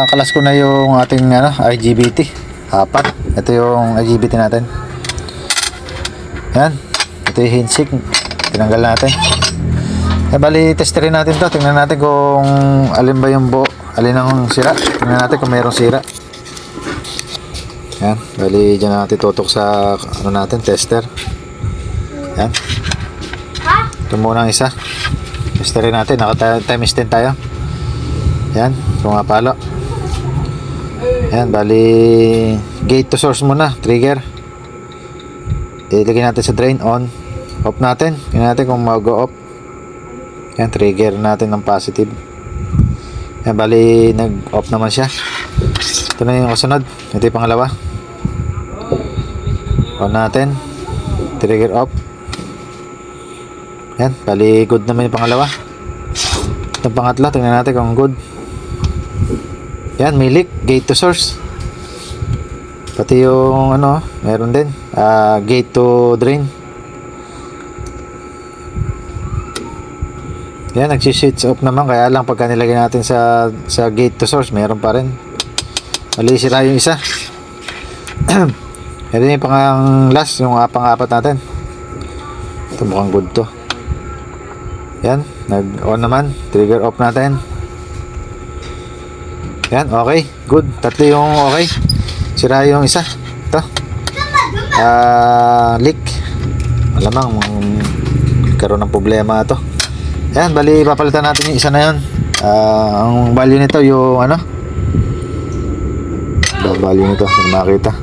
Kalas ko na yung ating IGBT apat. Ito yung IGBT natin. Yan. Ito yung heatsink. Tinanggal natin. Bali testerin natin to. Tingnan natin kung alin ba yung buo, alin ang sira. Tingnan natin kung mayroong sira. Yan. Bali dyan natin tutok sa natin, tester. Yan. Ito muna ang isa. Testerin natin. Naka times 10 tayo. Yan. Pumapalo. Yan, bali gate to source muna, trigger. Ilagay natin sa drain, on. Off natin. Tingnan natin kung mag-off. Yan, trigger natin ng positive. Yan, bali nag-off naman siya. Ito na yung kasunod. Ito yung pangalawa. On natin. Trigger off. Yan, bali good naman yung pangalawa. Itong pangatlo, tingnan natin kung good. Yan, may leak, gate to source. Pati yung meron din gate to drain. Yan, nagsi-switch off naman, kaya lang pagka nilagay natin sa gate to source, meron pa rin. Mali sira yung isa. Ito yung pang last, yung pang-apat natin. Ito mukhang good to. Yan, nag-on naman, trigger off natin. Yan, okay, good. Tatlo yung okay. Sira yung isa. Ito. Leak. Malamang karoon ng problema ito. Yan, bali papalitan natin yung isa na yun. Ang value nito yung value nito, kung makita.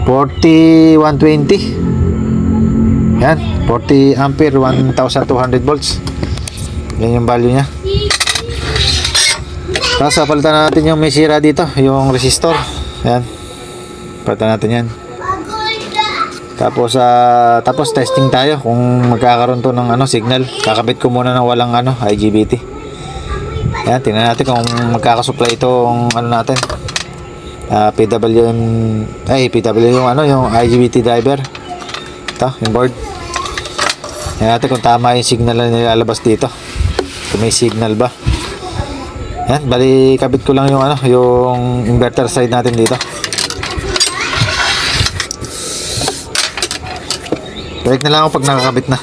4120. Yan, 40 ampere, 1200 volts. Yan yung value niya. Tapos palitan natin yung may sira dito, yung resistor. Yan. Palitan natin yan. Tapos testing tayo kung magkakaroon to ng signal. Kakabit ko muna ng walang IGBT. Yan, tingnan natin kung magkakasupply itong natin. PWM yung IGBT driver. Ito, yung board. Tingnan natin kung tama yung signal na nilalabas dito. Kung may signal ba. Yan, bali kabit ko lang yung yung inverter side natin dito. Balik na lang ako pag nakakabit na.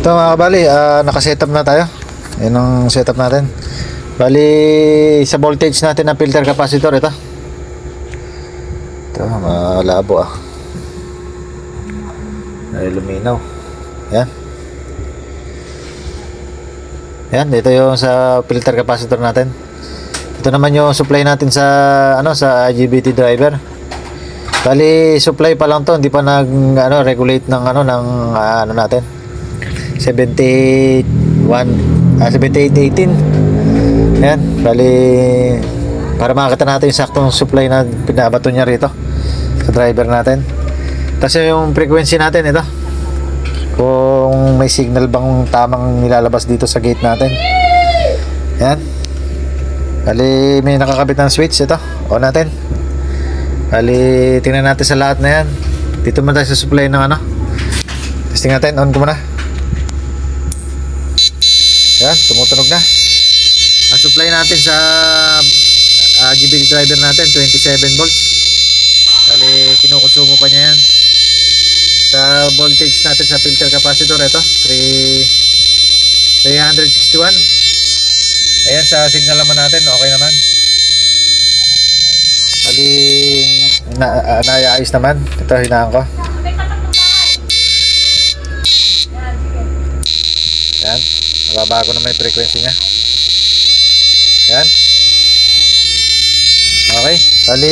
Ito mga kabali, naka-setup na tayo. Yan ang setup natin. Bali sa voltage natin ng filter capacitor ito. Ito, malabo ay luminaw. Yan. Yan, dito yung sa filter capacitor natin. Ito naman yung supply natin sa sa IGBT driver. Bali supply pa lang to, hindi pa regulate ng natin. 7818. Yan, bali para makita natin yung saktong supply na pinabato niya rito sa driver natin. Tapos yung frequency natin ito. Kung may signal bang tamang nilalabas dito sa gate natin. Yan. Bali may nakakabit ng switch ito. On natin. Bali tingnan natin sa lahat na yan. Dito muna tayo sa supply ng testing natin. On ko muna. Yan, tumutunog na. Ang supply natin sa IGBT driver natin 27 volts. Bali kinukonsumo pa niya yan. Sa voltage natin sa filter capacitor ito 361. Ayan, sa signal naman natin okay naman. Bali naayos naman. Ito hinaan ko. Yan, nababago naman yung frequency nya. Yan. Okay, bali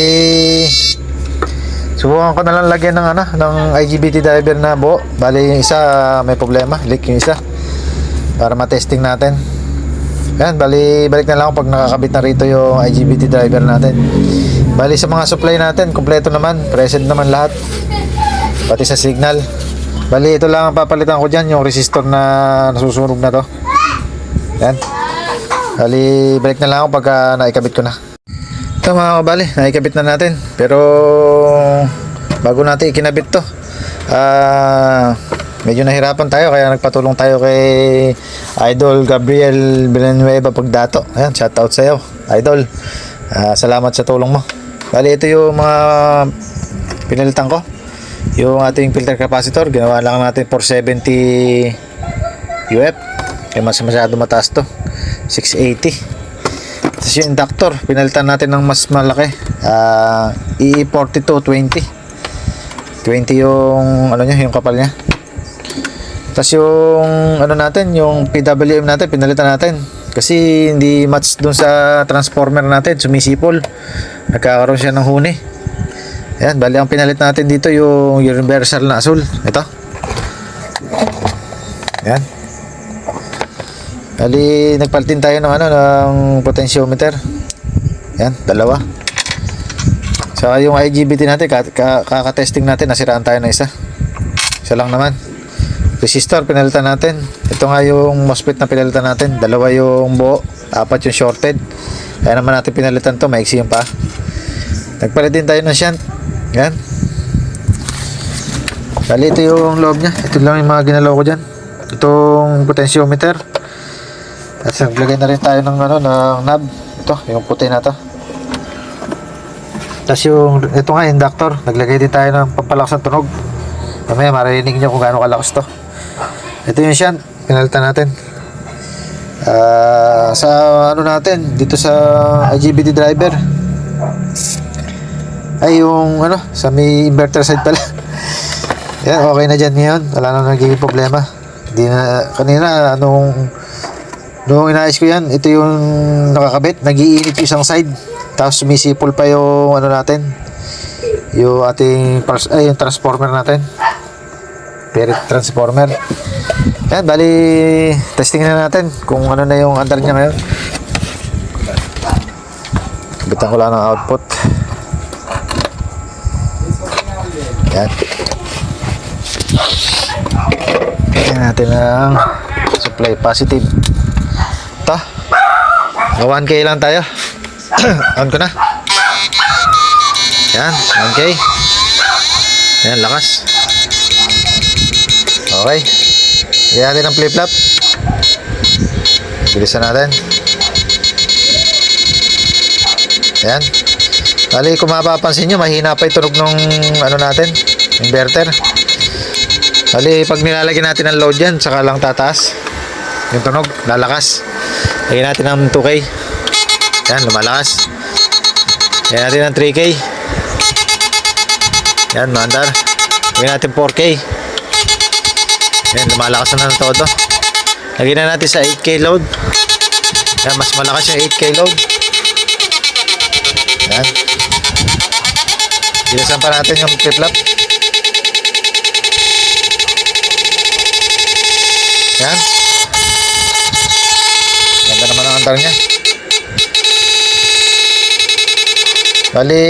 subukan ko na lang lagyan ng IGBT driver na buo. Bali yung isa may problema, leak yung isa. Para ma-testing natin. Yan, bali balik na lang ako pag nakakabit na rito yung IGBT driver natin. Bali sa mga supply natin, kompleto naman, present naman lahat. Pati sa signal. Bali ito lang ang papalitan ko diyan, yung resistor na nasusunog na to. Yan. Bali balik na lang ako pag naikabit ko na. Ito mga kabali, naikabit na natin. Pero bago natin ikinabit to, medyo nahirapan tayo kaya nagpatulong tayo kay Idol Gabriel Villanueva Pagdato. Ayan, shoutout sa iyo, Idol. Salamat sa tulong mo. Bali, ito yung mga pinalitan ko. Yung ating filter capacitor, ginawa lang natin 470 UF. Kaya masyado mataas to. 680. Tapos yung inductor, pinalitan natin ng mas malaki. E4220. 20 yung ano niya, yung kapal niya. Tapos yung ano natin, yung PWM natin, pinalitan natin. Kasi hindi match dun sa transformer natin, sumisipol. Nagkakaroon siya ng huni. Ayan, bali ang pinalit natin dito yung universal na asul. Ito. Ayan. Bali, nagpalit din tayo ng ano, ng potentiometer. Ayan, dalawa. Saka yung IGBT natin, kakatesting natin, nasiraan tayo ng isa. Isa lang naman. Resistor, pinalitan natin. Ito nga yung MOSFET na pinalitan natin. Dalawa yung buo, 4 yung shorted. Kaya naman natin pinalitan to, maiksi yung pa. Nagpalit din tayo ng shunt. Yan. Bali, ito yung loob nya. Ito lang yung mga ginalaw ko dyan. Itong potentiometer. At naglagay na rin tayo ng, ano, ng knob. Ito, yung puti na to. Tapos yung, ito nga, inductor. Naglagay din tayo ng pampalakas ng tunog. Mamaya marinig nyo kung gaano kalakas to. Ito yung shunt, pinalitan natin. Sa ano natin, dito sa IGBT driver. Ay, yung ano, sa may inverter side pala. Yan, okay na dyan ngayon. Wala na nagiging problema. Hindi na, kanina, nung inayos ko yan, ito yung nakakabit. Nag-iinit yung isang side. Tapos sumisipol pa yung ano natin. Yung ating, yung transformer natin. Transformer. Yan, bali testing na natin kung ano na yung andar niya ngayon. Kabitan ko lang ng output. Yan. Tingnan natin ang supply positive. Ito. 1K lang tayo. On ko na. Yan, 1K. Yan, lakas. Okay. Lagyan natin ang flip-flop. Bilisan natin. Ayan. Bali, kung mapapansin nyo, mahina pa yung tunog ng ano natin, inverter. Bali, pag nilalagyan natin ang load yan, saka lang tataas yung tunog, lalakas. Lagyan natin ng 2K. Ayan, lumalakas. Lagyan natin ng 3K. Ayan, maandar. Lagyan natin 4K. Ayan, lumalakas na ng todo. Lagyan na natin sa 8K load. Ayan, mas malakas yung 8K load. Ayan. Bilisan pa natin yung flip-flop. Ayan. Ganda naman ang andar niya. Bali,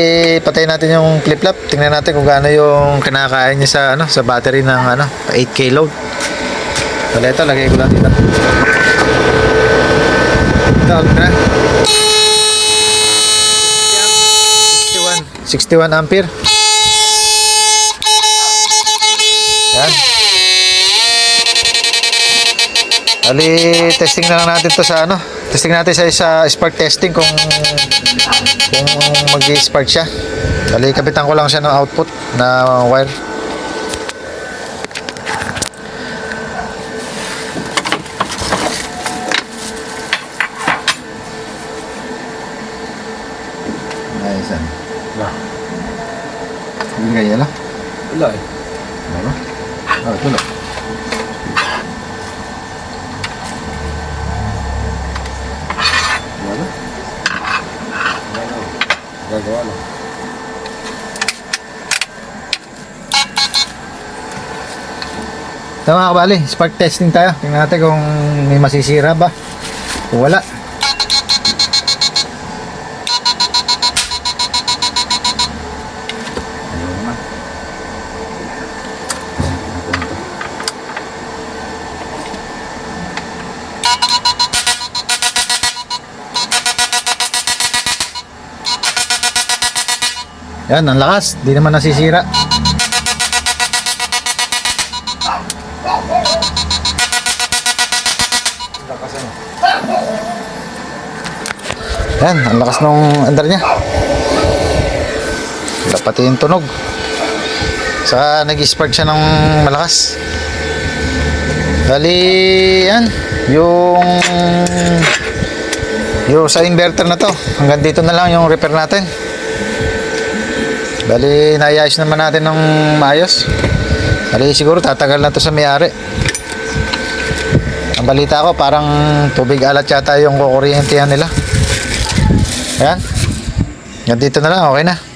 patayin natin yung flip-flop. Tingnan natin kung gaano yung kinakain niya sa ano, sa battery ng ano, 8K load. Bali, ito lagay ko lang dito. Ito, alok na. 61 ampere. Yan. Bali, testing na lang natin to sa ano. Testing natin sa spark testing kung mag-spark siya. Bali, kapitan ko lang siya ng output na wire. Ayos yan. Wala. Hindi kaya lang? Wala eh. Wala? Ito lang. Wala? Gagawa lang. Ito mga kabali, spark testing tayo. Tingnan natin kung may masisira ba. Kung wala. Yan, ang lakas. Di naman nasisira. Yan, ang lakas nung andar niya. Wala pati yung tunog. Saka nag-spark siya ng malakas. Bali, yan. Yung sa inverter na to. Hanggang dito na lang yung repair natin. Bali, naayos naman natin ng maayos. Bali, siguro tatagal na to sa may-ari. Ang balita ko, parang tubig alat yata yung kukuryentehan nila. Ayan. Hanggang dito na lang, okay na.